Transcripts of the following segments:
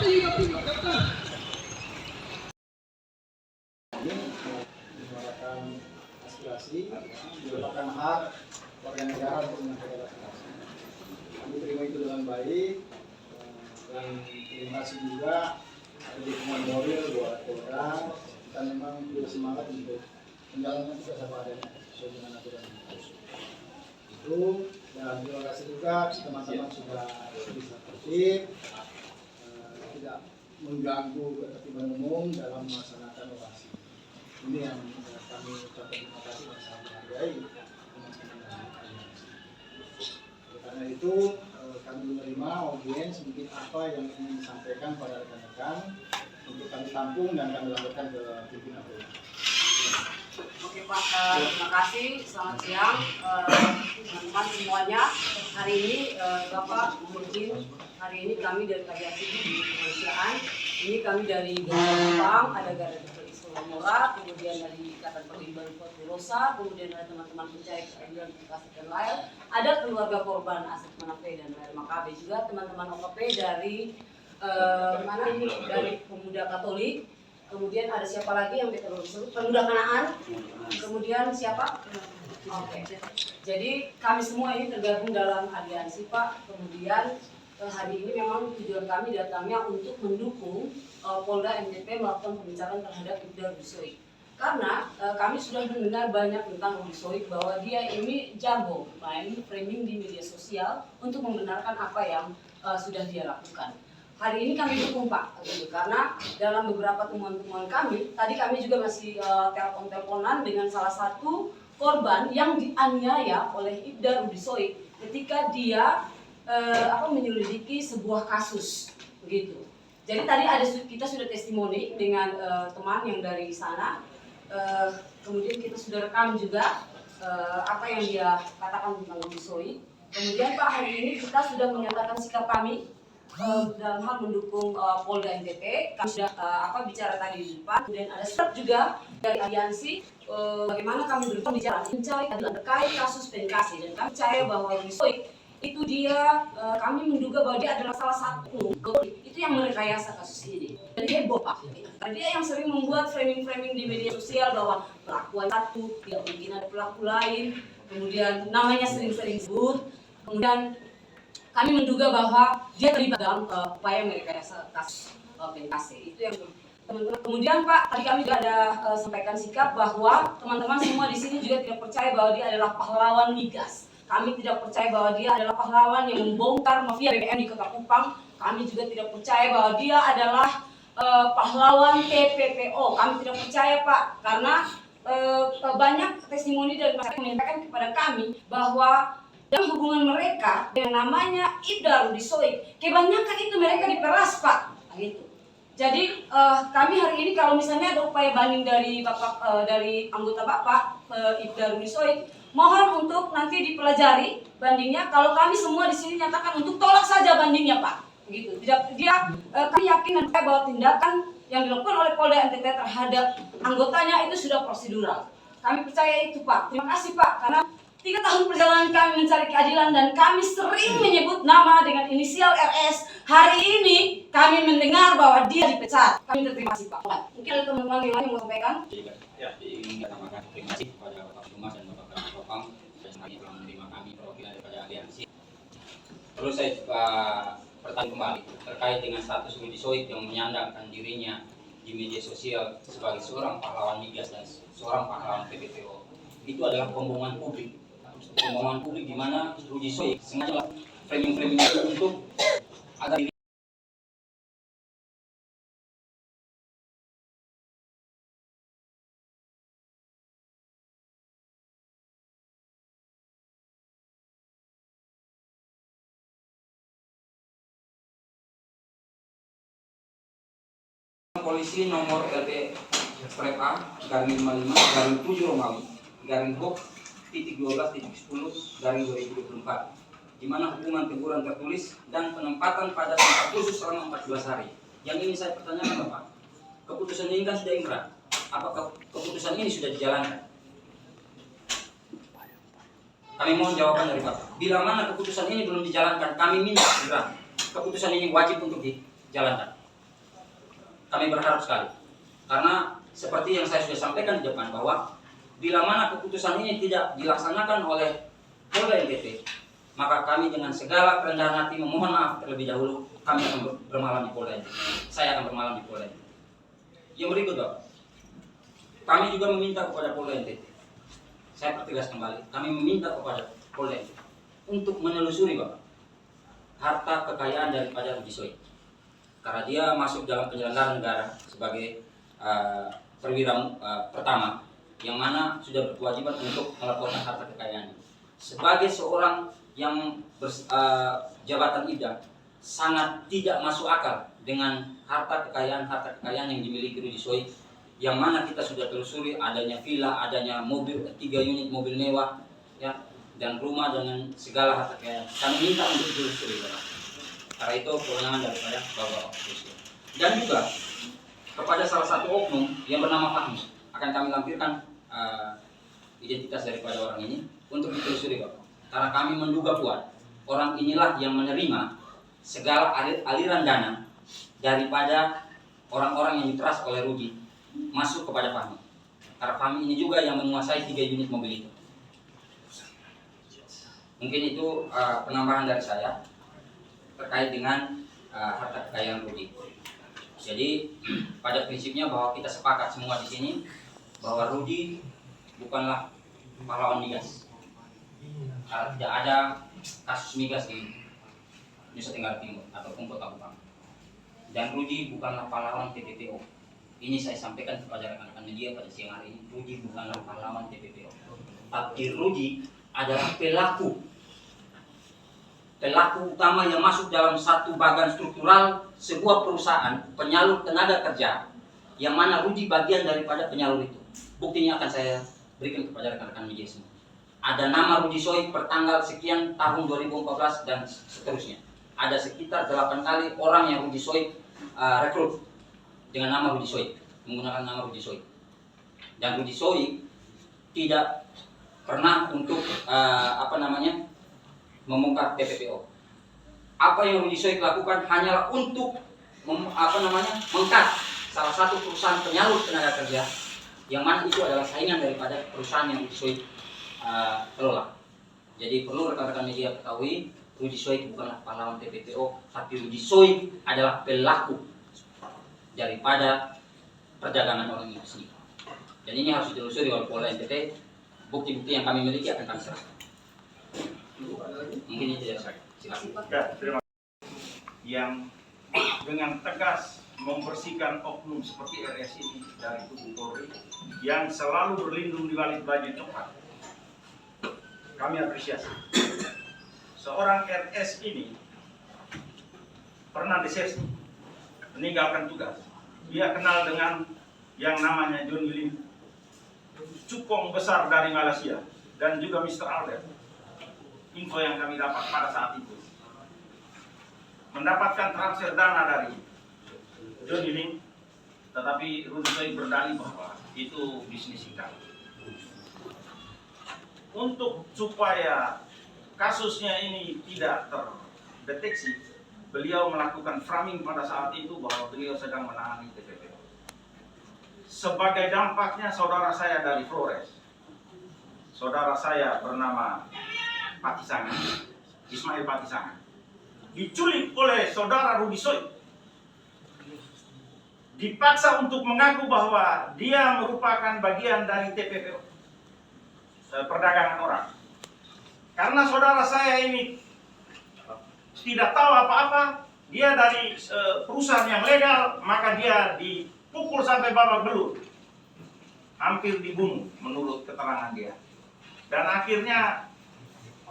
menyuarakan aspirasi, merupakan hak warga negara untuk menyampaikan aspirasi. Kami terima itu dengan baik dan terima kasih juga ada dukungan moral buat Polda. Kita memang bersemangat untuk menjalankan tugas apa adanya sesuai dengan aturan itu. Dan terima kasih juga teman-teman sudah bisa tertib, tidak mengganggu ketertiban umum dalam melaksanakan orasi. Ini yang kami ucapkan terima kasih dan sangat menghargai teman-teman dari aliansi. Karena itu kami menerima audiens mungkin apa yang ingin disampaikan pada rekan-rekan untuk kami tampung dan kami laporkan ke pimpinan Polda. Oke Pak, terima kasih. Selamat siang teman-teman semuanya. Hari ini Bapak mungkin hari ini kami dari Aliansi di Kemanusiaan. Ini kami dari Jepang, ada Garda Mora, kemudian dari Ikatan Perlindungan Rosa, kemudian ada teman-teman pencari keadilan dan lain, ada keluarga korban Asep Manape dan Lail Makabe, juga teman-teman OKP dari mana ini dari Pemuda Katolik, kemudian ada siapa lagi yang kita belum sebut, Pemuda Kanaan, kemudian siapa? Oke. Jadi kami semua ini tergabung dalam aliansi Pak. Kemudian hari ini memang tujuan kami datangnya untuk mendukung Polda NTT melakukan pembicaraan terhadap Ibda Rudy Soik. Karena kami sudah mendengar banyak tentang Rudy Soik bahwa dia ini jago main framing di media sosial untuk membenarkan apa yang sudah dia lakukan. Hari ini kami dukung Pak, gitu, karena dalam beberapa temuan-temuan kami, tadi kami juga masih telepon-teleponan dengan salah satu korban yang dianiaya oleh Ibda Rudy Soik ketika dia menyelidiki sebuah kasus, begitu. Jadi tadi kita sudah testimoni dengan teman yang dari sana, kemudian kita sudah rekam juga apa yang dia katakan tentang Rudy Soik. Kemudian Pak, hari ini kita sudah menyatakan sikap kami dalam hal mendukung Polda NTT. Kami sudah bicara tadi di depan. Kemudian ada surat juga dari aliansi bagaimana kami berbicara mencari keadilan terkait kasus PNKC, dan kami percaya bahwa Rudy Soik itu dia, kami menduga bahwa dia adalah salah satu itu yang merekayasa kasus ini. Dan heboh Pak, karena dia yang sering membuat framing-framing di media sosial bahwa pelaku satu tidak mungkin ada pelaku lain, kemudian namanya sering-sering disebut, kemudian kami menduga bahwa dia terlibat dalam upaya merekayasa kasus PNKC. Itu yang teman-teman. Kemudian Pak, tadi kami juga ada sampaikan sikap bahwa teman-teman semua di sini juga tidak percaya bahwa dia adalah pahlawan migas. Kami tidak percaya bahwa dia adalah pahlawan yang membongkar mafia BBM di Kota Kupang. Kami juga tidak percaya bahwa dia adalah pahlawan TPPO. Kami tidak percaya Pak, karena banyak testimoni dari masyarakat menyampaikan kepada kami bahwa dalam hubungan mereka dengan namanya Ibda Rudy Soik, kebanyakan itu mereka diperas Pak, gitu. Jadi kami hari ini kalau misalnya ada upaya banding dari Bapak dari anggota Bapak Ibda Rudy Soik, mohon untuk nanti dipelajari bandingnya. Kalau kami semua di sini nyatakan untuk tolak saja bandingnya Pak, begitu. Kami yakin bahwa tindakan yang dilakukan oleh Polda NTT terhadap anggotanya itu sudah prosedural. Kami percaya itu Pak. Terima kasih Pak, karena 3 tahun perjalanan kami mencari keadilan dan kami sering menyebut nama dengan inisial RS. Hari ini kami mendengar bahwa dia dipecat. Kami terima kasih Pak. Mungkin ada teman-teman yang lain yang mau sampaikan? Ya, ingin katakan terima kasih kepada Bapak Humas dan Bapak Propam dan kami telah menerima kami perwakilan daripada aliansi. Terus saya bertanya kembali terkait dengan status Rudy Soik yang menyandangkan dirinya di media sosial sebagai seorang pahlawan migas dan seorang pahlawan PPPO. Itu adalah pembohongan publik. Pembohongan publik di mana Rudy Soik sengaja framing-framing itu untuk agar diri polisi nomor LP Strep A garing 55 garing 7 Romawi garing Hok titik 12.10/2024, di mana hukuman teguran tertulis dan penempatan pada tempat khusus selama 14 hari. Yang ini saya pertanyakan Bapak, keputusan ini kan sudah inkrah, apakah keputusan ini sudah dijalankan? Kami mohon jawaban dari Bapak. Bila mana keputusan ini belum dijalankan, kami minta segera keputusan ini wajib untuk dijalankan. kami berharap sekali. Karena seperti yang saya sudah sampaikan di depan bahwa bila mana keputusan ini tidak dilaksanakan oleh Polda NTT, maka kami dengan segala kerendahan hati memohon maaf terlebih dahulu, kami akan bermalam di Polda NTT. Saya akan bermalam di Polda NTT. Yang berikut, Bapak, kami juga meminta kepada Polda NTT. Saya pertegas kembali, kami meminta kepada Polda NTT untuk menelusuri, Bapak, harta kekayaan daripada Rudi Soik. Karena dia masuk dalam penyelenggara negara sebagai perwira pertama yang mana sudah berkewajiban untuk melaporkan harta kekayaannya. Sebagai seorang yang jabatan IDA, sangat tidak masuk akal dengan harta kekayaan yang dimiliki Rudi Soik, yang mana kita sudah telusuri adanya villa, adanya mobil, 3 unit mobil mewah, ya, dan rumah dengan segala harta kekayaan. Kami minta untuk ditelusuri, karena itu kewenangan daripada Bapak Presiden. Dan juga kepada salah satu oknum yang bernama Fahmi akan kami lampirkan identitas daripada orang ini untuk ditelusuri, Bapak. Karena kami menduga kuat orang inilah yang menerima segala aliran dana daripada orang-orang yang diperas oleh Rudi masuk kepada Fahmi. Karena Fahmi ini juga yang menguasai 3 unit mobil itu. Mungkin itu penambahan dari saya terkait dengan harta kekayaan Rudi. Jadi pada prinsipnya bahwa kita sepakat semua di sini bahwa Rudi bukanlah pahlawan migas. Karena tidak ada kasus migas di Nusa Tenggara Timur ataupun Kota Kupang. Dan Rudi bukanlah pahlawan TPPO. Ini saya sampaikan kepada rekan-rekan media pada siang hari ini. Rudi bukanlah pahlawan TPPO. Tapi Rudi adalah pelaku utama yang masuk dalam satu bagan struktural sebuah perusahaan penyalur tenaga kerja, yang mana Rudi bagian daripada penyalur itu. Buktinya akan saya berikan kepada rekan-rekan media semua. Ada nama Rudi Soik pertanggal sekian tahun 2014 dan seterusnya. Ada sekitar 8 kali orang yang Rudi Soik rekrut dengan nama Rudi Soik, menggunakan nama Rudi Soik. Dan Rudi Soik tidak pernah untuk membongkar TPPO. Apa yang Rudi Soik lakukan hanyalah untuk mengkat salah satu perusahaan penyalur tenaga kerja, yang mana itu adalah saingan daripada perusahaan yang Rudi Soik kelola. Jadi perlu rekan-rekan media ketahui, Rudi Soik bukanlah pahlawan TPPO, tapi Rudi Soik adalah pelaku daripada perdagangan orang Indonesia. Dan ini harus ditelusuri oleh Polda NTT. Bukti-bukti yang kami miliki akan kami serahkan. Mungkin itu ya, silakan. Ya, terima kasih. Yang dengan tegas membersihkan oknum seperti RS ini dari tubuh Polri yang selalu berlindung di balik baju coklat. Kami apresiasi. Seorang RS ini pernah desersi, meninggalkan tugas. Dia kenal dengan yang namanya John Lim, cukong besar dari Malaysia, dan juga Mr. Albert. Info yang kami dapat pada saat itu, mendapatkan transfer dana dari John Lim, tetapi Rudi Soik berdalih bahwa itu bisnis ikan. Untuk supaya kasusnya ini tidak terdeteksi, beliau melakukan framing pada saat itu bahwa beliau sedang menangani TPPO. Sebagai dampaknya, saudara saya dari Flores, saudara saya bernama Patisangan, Ismail Patisangan, diculik oleh saudara Rudi Soik, dipaksa untuk mengaku bahwa dia merupakan bagian dari TPPO, perdagangan orang. Karena saudara saya ini tidak tahu apa-apa, dia dari perusahaan yang legal, maka dia dipukul sampai babak belur, hampir dibunuh menurut keterangan dia. Dan akhirnya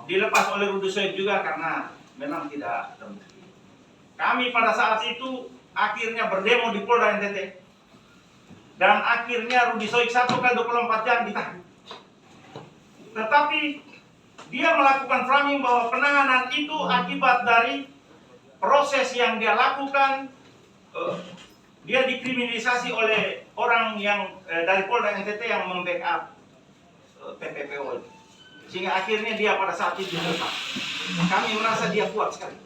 dilepas oleh Rudi Soik juga karena memang tidak terbukti. Kami pada saat itu akhirnya berdemo di Polda NTT, dan akhirnya Rudi Soik 1x24 jam ditahan. Tetapi dia melakukan framing bahwa penanganan itu akibat dari proses yang dia lakukan. Dia dikriminalisasi oleh orang yang dari Polda NTT yang membackup TPPO, sehingga akhirnya dia pada saat itu dilepas. Kami merasa dia kuat sekali.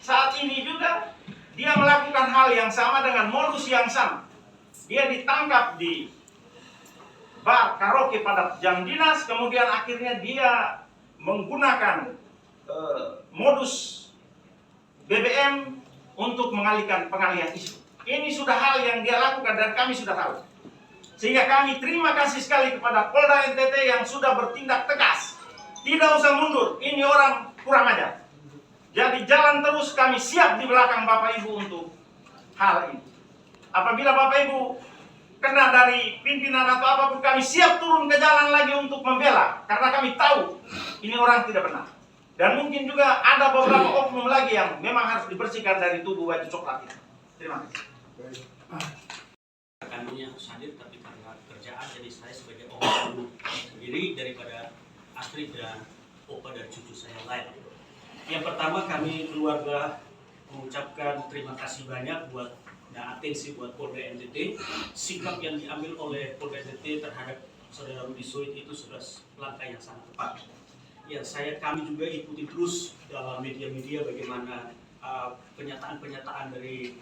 Saat ini juga dia melakukan hal yang sama dengan modus yang sama. Dia ditangkap di bar karaoke pada jam dinas, kemudian akhirnya dia menggunakan modus BBM untuk pengalihan isu. Ini sudah hal yang dia lakukan dan kami sudah tahu. Sehingga kami terima kasih sekali kepada Polda NTT yang sudah bertindak tegas. Tidak usah mundur, ini orang kurang ajar. Jadi jalan terus, kami siap di belakang Bapak Ibu untuk hal ini. Apabila Bapak Ibu kena dari pimpinan atau apapun, kami siap turun ke jalan lagi untuk membela. Karena kami tahu ini orang tidak benar. Dan mungkin juga ada beberapa oknum lagi yang memang harus dibersihkan dari tubuh baju coklat ini. Terima kasih. Kami harus hadir, tapi karena kerjaan jadi saya sebagai orang sendiri daripada Astrid dan Opa dan cucu saya lain. Yang pertama, kami keluarga mengucapkan terima kasih banyak buat dan atensi buat Polda NTT. Sikap yang diambil oleh Polda NTT terhadap saudara Rudy Soit itu sudah langkah yang sangat tepat. Yang kami juga ikuti terus dalam media-media bagaimana pernyataan-pernyataan dari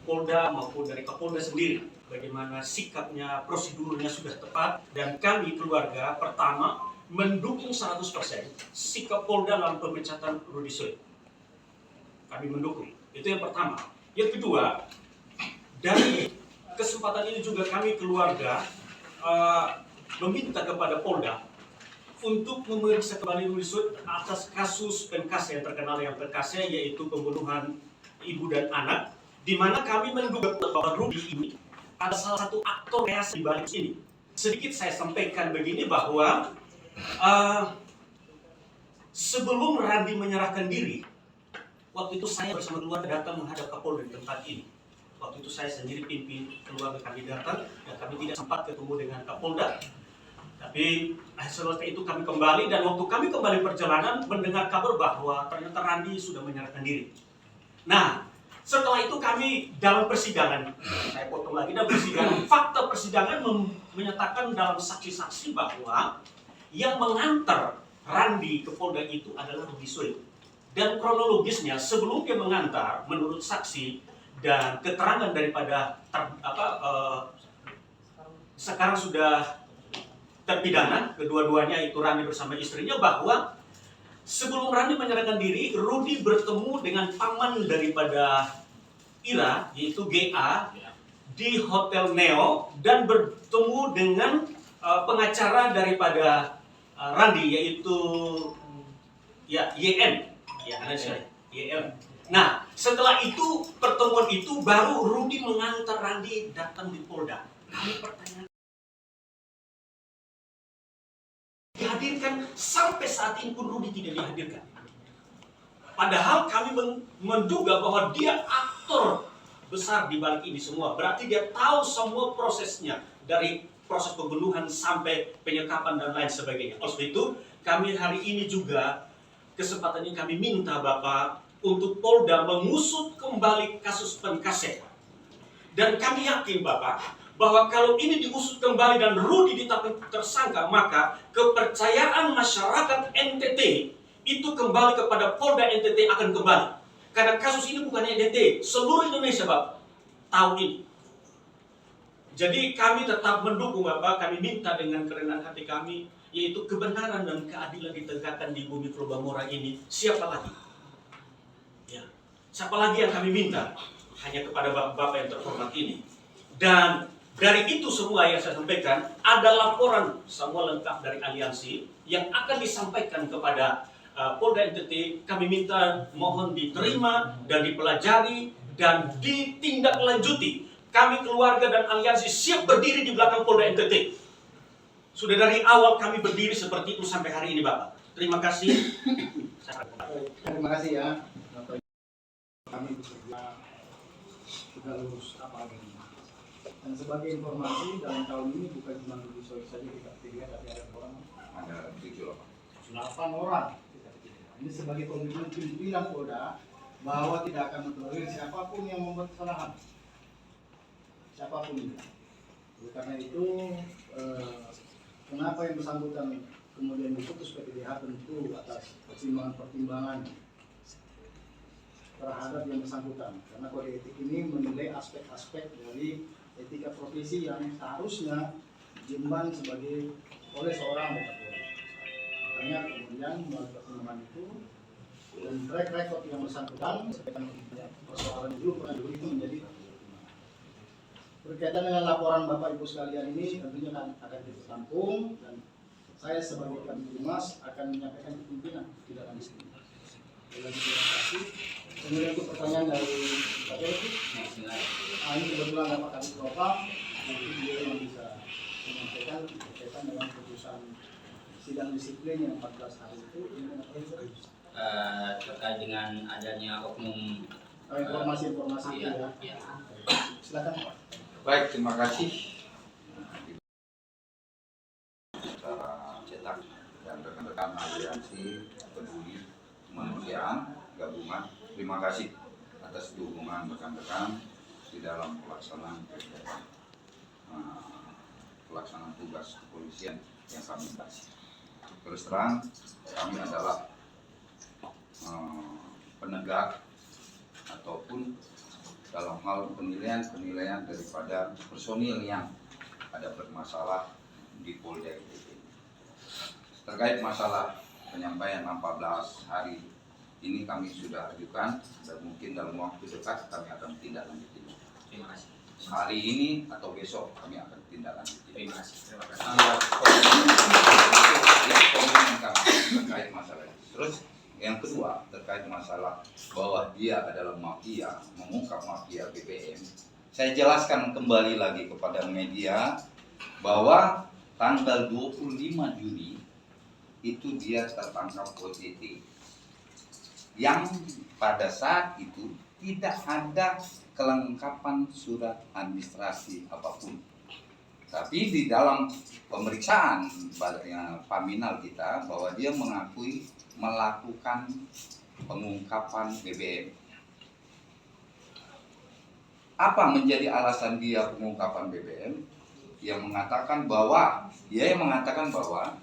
Polda maupun dari Kapolda sendiri, bagaimana sikapnya, prosedurnya sudah tepat, dan kami keluarga pertama mendukung 100% sikap Polda dalam pemecatan Rudy Soit. Kami mendukung. Itu yang pertama. Yang kedua, dari kesempatan ini juga kami keluarga meminta kepada Polda untuk memeriksa kembali Rudy Soit atas kasus Penkase yang terkenal yang Penkase, yaitu pembunuhan ibu dan anak, di mana kami menduga bahwa Rudy ini ada salah satu aktor kreasi di balik ini. Sedikit saya sampaikan begini bahwa sebelum Randy menyerahkan diri, waktu itu saya bersama keluarga datang menghadap Kapolda di tempat ini. Waktu itu saya sendiri pimpin keluarga kami datang dan kami tidak sempat ketemu dengan Kapolda. Tapi setelah itu kami kembali, dan waktu kami kembali perjalanan mendengar kabar bahwa ternyata Randy sudah menyerahkan diri. Nah, setelah itu kami dalam persidangan, saya potong lagi dalam persidangan, fakta persidangan menyatakan dalam saksi-saksi bahwa yang mengantar Randy ke Polda itu adalah Rudy Soit. Dan kronologisnya sebelum dia mengantar, menurut saksi dan keterangan daripada sekarang sudah terpidana, kedua-duanya itu Randy bersama istrinya, bahwa sebelum Randy menyerahkan diri, Rudy bertemu dengan paman daripada Ira, yaitu GA, di Hotel Neo, dan bertemu dengan pengacara daripada Randy, yaitu YN. YN. Nah, setelah itu, pertemuan itu, baru Rudy mengantar Randy datang di Polda. Kami pertanyaan, dihadirkan, sampai saat ini pun Rudy tidak dihadirkan. Padahal kami menduga bahwa dia aktor besar di balik ini semua. Berarti dia tahu semua prosesnya, dari proses pembunuhan sampai penyekapan dan lain sebagainya. Oleh sebab itu, kami hari ini juga kesempatan ini kami minta Bapak untuk Polda mengusut kembali kasus Penkase. Dan kami yakin Bapak bahwa kalau ini diusut kembali dan Rudy ditetapkan tersangka, maka kepercayaan masyarakat NTT itu kembali kepada Polda NTT akan kembali. Karena kasus ini bukan NTT, seluruh Indonesia Bapak tahu ini. Jadi kami tetap mendukung Bapak, kami minta dengan kerendahan hati kami, yaitu kebenaran dan keadilan ditegakkan di bumi Probamora ini. Siapa lagi? Ya, siapa lagi yang kami minta? Hanya kepada Bapak yang terhormat ini. Dan dari itu semua yang saya sampaikan, ada laporan semua lengkap dari aliansi yang akan disampaikan kepada Polda NTT. Kami minta mohon diterima dan dipelajari dan ditindaklanjuti. Kami keluarga dan aliansi siap berdiri di belakang Polda NTT. Sudah dari awal kami berdiri seperti itu sampai hari ini Bapak. Terima kasih. Terima kasih ya. Kami bekerja sudah lulus kapal ini. Dan sebagai informasi, dalam tahun ini bukan cuma Rudy Soit saja kita pilih, tapi ada orang. Ada 8 orang. Ini sebagai pimpinan Polda bahwa tidak akan mentolerir siapapun yang membuat kesalahan. Siapapun itu. Oleh karena itu, kenapa yang bersangkutan kemudian diputus PPDH tentu atas pertimbangan-pertimbangan terhadap yang bersangkutan, karena kode etik ini menilai aspek-aspek dari etika profesi yang seharusnya diemban oleh seorang anggota Polri. Makanya kemudian melalui pertemuan itu dan track record yang bersangkutan persoalan dulu itu menjadi berkaitan dengan laporan Bapak Ibu sekalian ini tentunya akan kita tampung dan saya sebagai Kabid Humas akan menyampaikan ke pimpinan di dalam sini. Terima kasih. Kemudian untuk pertanyaan dari Pak Yogi, ini kebetulan Bapak Kabid Propam, nanti beliau yang bisa menyampaikan berkaitan dengan keputusan sidang disiplin yang 14 hari itu. Terkait dengan adanya oknum Informasi-informasi itu ya. ya. Silakan Pak. Baik, terima kasih secara cetak dan rekan-rekan aliansi peduli kemanusiaan gabungan. Terima kasih atas dukungan rekan-rekan di dalam pelaksanaan kegiatan pelaksanaan tugas kepolisian yang kami kasih. Terus terang, kami adalah penegak ataupun dalam hal penilaian daripada personil yang ada bermasalah di Polda NTB. Terkait masalah penyampaian 14 hari ini kami sudah ajukan dan mungkin dalam waktu dekat kami akan tindak lanjuti. Terima kasih. Hari ini atau besok kami akan tindak lanjuti. Terima kasih. Terima kasih. Ini komitmen kami terkait masalah ini. Terus yang kedua terkait masalah bahwa dia adalah mafia, mengungkap mafia BBM. Saya jelaskan kembali lagi kepada media bahwa tanggal 25 Juni itu dia tertangkap OTT. Yang pada saat itu tidak ada kelengkapan surat administrasi apapun. Tapi di dalam pemeriksaan Paminal kita bahwa dia mengakui melakukan pengungkapan BBM. Apa menjadi alasan dia pengungkapan BBM? Dia mengatakan bahwa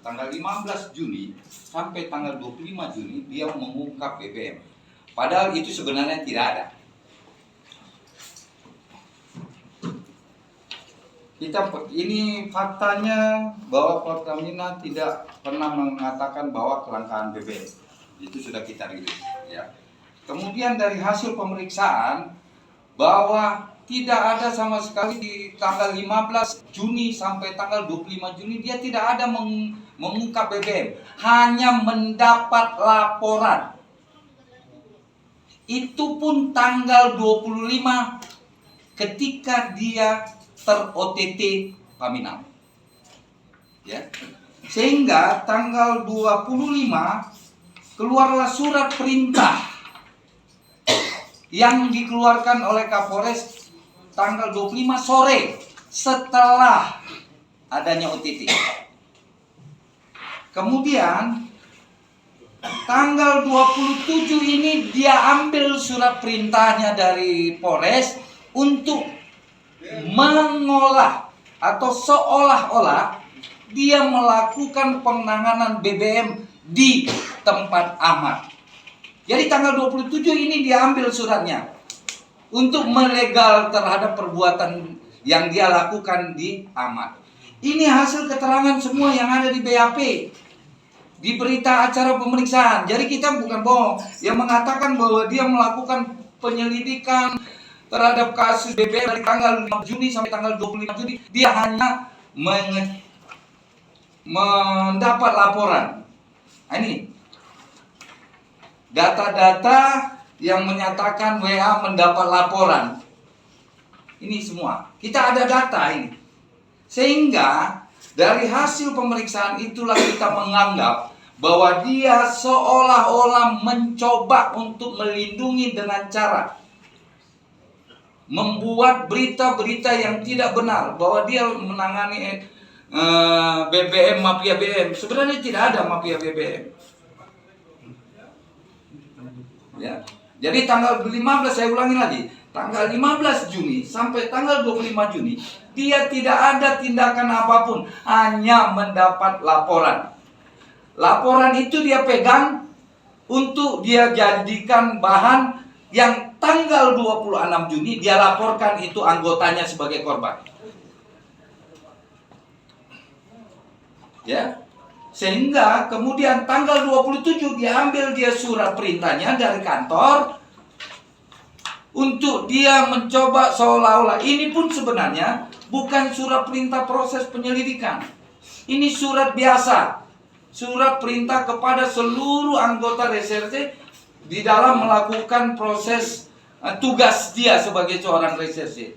tanggal 15 Juni sampai tanggal 25 Juni dia mengungkap BBM. Padahal itu sebenarnya tidak ada. Ini faktanya bahwa Pertamina tidak pernah mengatakan bahwa kelangkaan BBM. Itu sudah kita rilis ya. Kemudian dari hasil pemeriksaan bahwa tidak ada sama sekali di tanggal 15 Juni sampai tanggal 25 Juni dia tidak ada mengungkap BBM, hanya mendapat laporan. Itu pun tanggal 25 ketika dia ter-OTT Paminal. Ya. Sehingga tanggal 25 keluarlah surat perintah yang dikeluarkan oleh Kapolres tanggal 25 sore setelah adanya OTT. Kemudian tanggal 27 ini dia ambil surat perintahnya dari Polres untuk mengolah atau seolah-olah dia melakukan penanganan BBM di tempat Ahmad. Jadi tanggal 27 ini dia ambil suratnya untuk melegal terhadap perbuatan yang dia lakukan di Ahmad. Ini hasil keterangan semua yang ada di BAP, di berita acara pemeriksaan. Jadi kita bukan bohong yang mengatakan bahwa dia melakukan penyelidikan terhadap kasus BBM dari tanggal 5 Juni sampai tanggal 25 Juni. Dia hanya mendapat laporan. Nah, ini data-data yang menyatakan WA mendapat laporan. Ini semua. Kita ada data ini. Sehingga dari hasil pemeriksaan itulah kita menganggap bahwa dia seolah-olah mencoba untuk melindungi dengan cara membuat berita-berita yang tidak benar bahwa dia menangani BBM, mafia BBM. Sebenarnya tidak ada mafia BBM. Ya. Jadi tanggal 15, saya ulangi lagi, tanggal 15 Juni sampai tanggal 25 Juni dia tidak ada tindakan apapun, hanya mendapat laporan. Laporan itu dia pegang untuk dia jadikan bahan yang tanggal 26 Juni dia laporkan itu anggotanya sebagai korban. Ya. Sehingga kemudian tanggal 27 diambil dia surat perintahnya dari kantor untuk dia mencoba seolah-olah ini pun sebenarnya bukan surat perintah proses penyelidikan. Ini surat biasa. Surat perintah kepada seluruh anggota reserse di dalam melakukan proses tugas dia sebagai seorang reserse.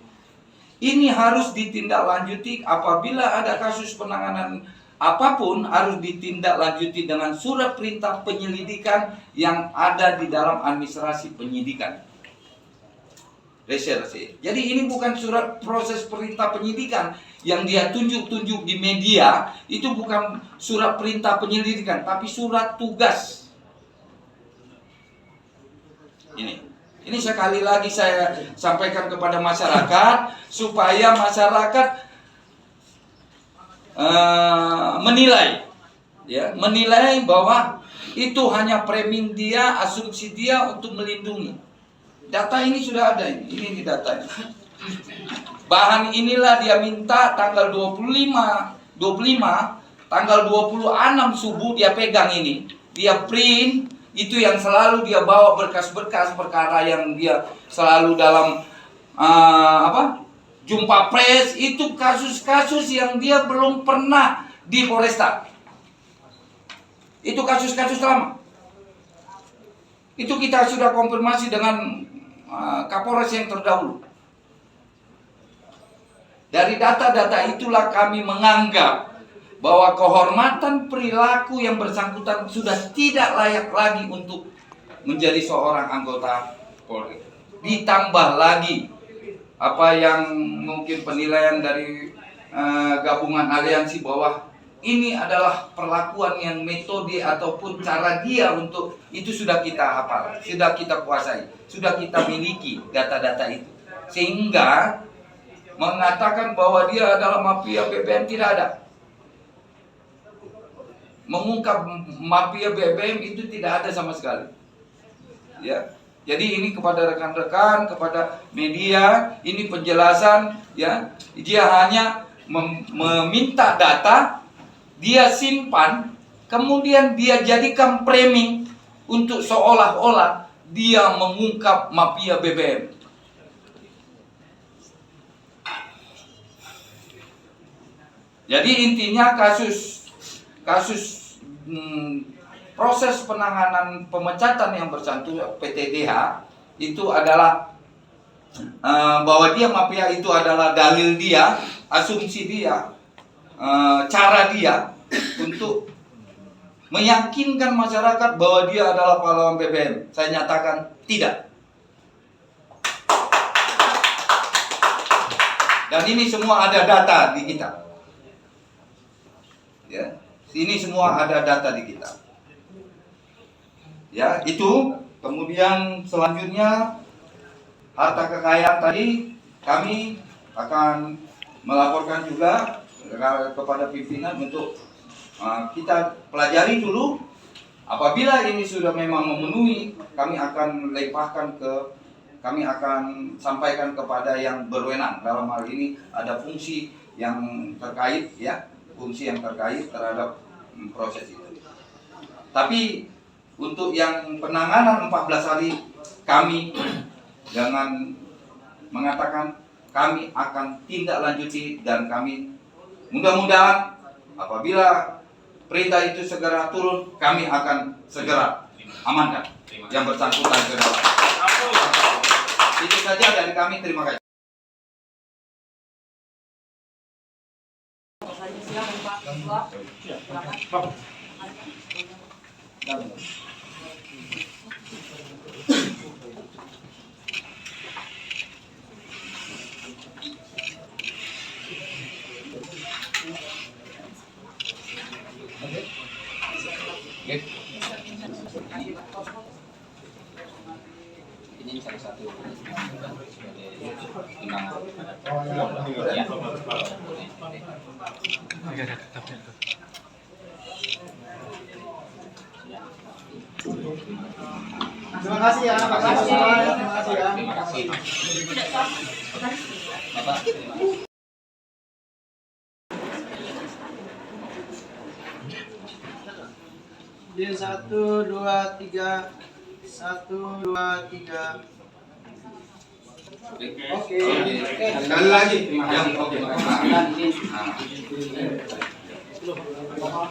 Ini harus ditindaklanjuti apabila ada kasus penanganan apapun, harus ditindaklanjuti dengan surat perintah penyelidikan yang ada di dalam administrasi penyidikan reserse. Jadi ini bukan surat proses perintah penyidikan yang dia tunjuk-tunjuk di media, itu bukan surat perintah penyelidikan, tapi surat tugas. Ini sekali lagi saya sampaikan kepada masyarakat supaya masyarakat menilai bahwa itu hanya framing dia, asumsi dia untuk melindungi. Data ini sudah ada, ini datanya. Bahan inilah dia minta tanggal 25, tanggal 26 subuh dia pegang ini, dia print. Itu yang selalu dia bawa berkas-berkas perkara yang dia selalu dalam jumpa pers, itu kasus-kasus yang dia belum pernah di Polresta. Itu kasus-kasus lama. Itu kita sudah konfirmasi dengan Kapolres yang terdahulu. Dari data-data itulah kami menganggap bahwa kehormatan perilaku yang bersangkutan sudah tidak layak lagi untuk menjadi seorang anggota Polri. Ditambah lagi apa yang mungkin penilaian dari gabungan aliansi bahwa ini adalah perlakuan yang metode ataupun cara dia untuk itu sudah kita hafal, sudah kita kuasai, sudah kita miliki data-data itu. Sehingga mengatakan bahwa dia adalah mafia BBM tidak ada. Mengungkap mafia BBM itu tidak ada sama sekali. Ya. Jadi ini kepada rekan-rekan, kepada media, ini penjelasan ya. Dia hanya meminta data, dia simpan, kemudian dia jadikan framing untuk seolah-olah dia mengungkap mafia BBM. Jadi intinya kasus proses penanganan pemecatan yang bersangkutan PTDH itu adalah bahwa dia mafia itu adalah dalil dia, asumsi dia, cara dia untuk meyakinkan masyarakat bahwa dia adalah pahlawan BBM. Saya nyatakan tidak. Dan ini semua ada data di kita. Ya, ini semua ada data di kita. Ya, itu. Kemudian selanjutnya harta kekayaan tadi kami akan melaporkan juga kepada pimpinan untuk kita pelajari dulu. Apabila ini sudah memang memenuhi, kami akan kami akan sampaikan kepada yang berwenang. Dalam hal ini ada fungsi yang terkait ya. Fungsi yang terkait terhadap proses itu. Tapi untuk yang penanganan 14 hari kami jangan mengatakan kami akan tindak lanjuti dan kami mudah-mudahan apabila perintah itu segera turun kami akan segera amankan yang bersangkutan segera. Itu saja dari kami, terima kasih. Ini salah satu timbang. Ya. Terima kasih ya. Terima Terima kasih. kasih ya. Terima kasih. Bapak, terima kasih. Di 1, 2, 3. 1, 2, 3. Oke. Sekali lagi. Terima kasih. Oke. Terima kasih. Dan izin. Nah.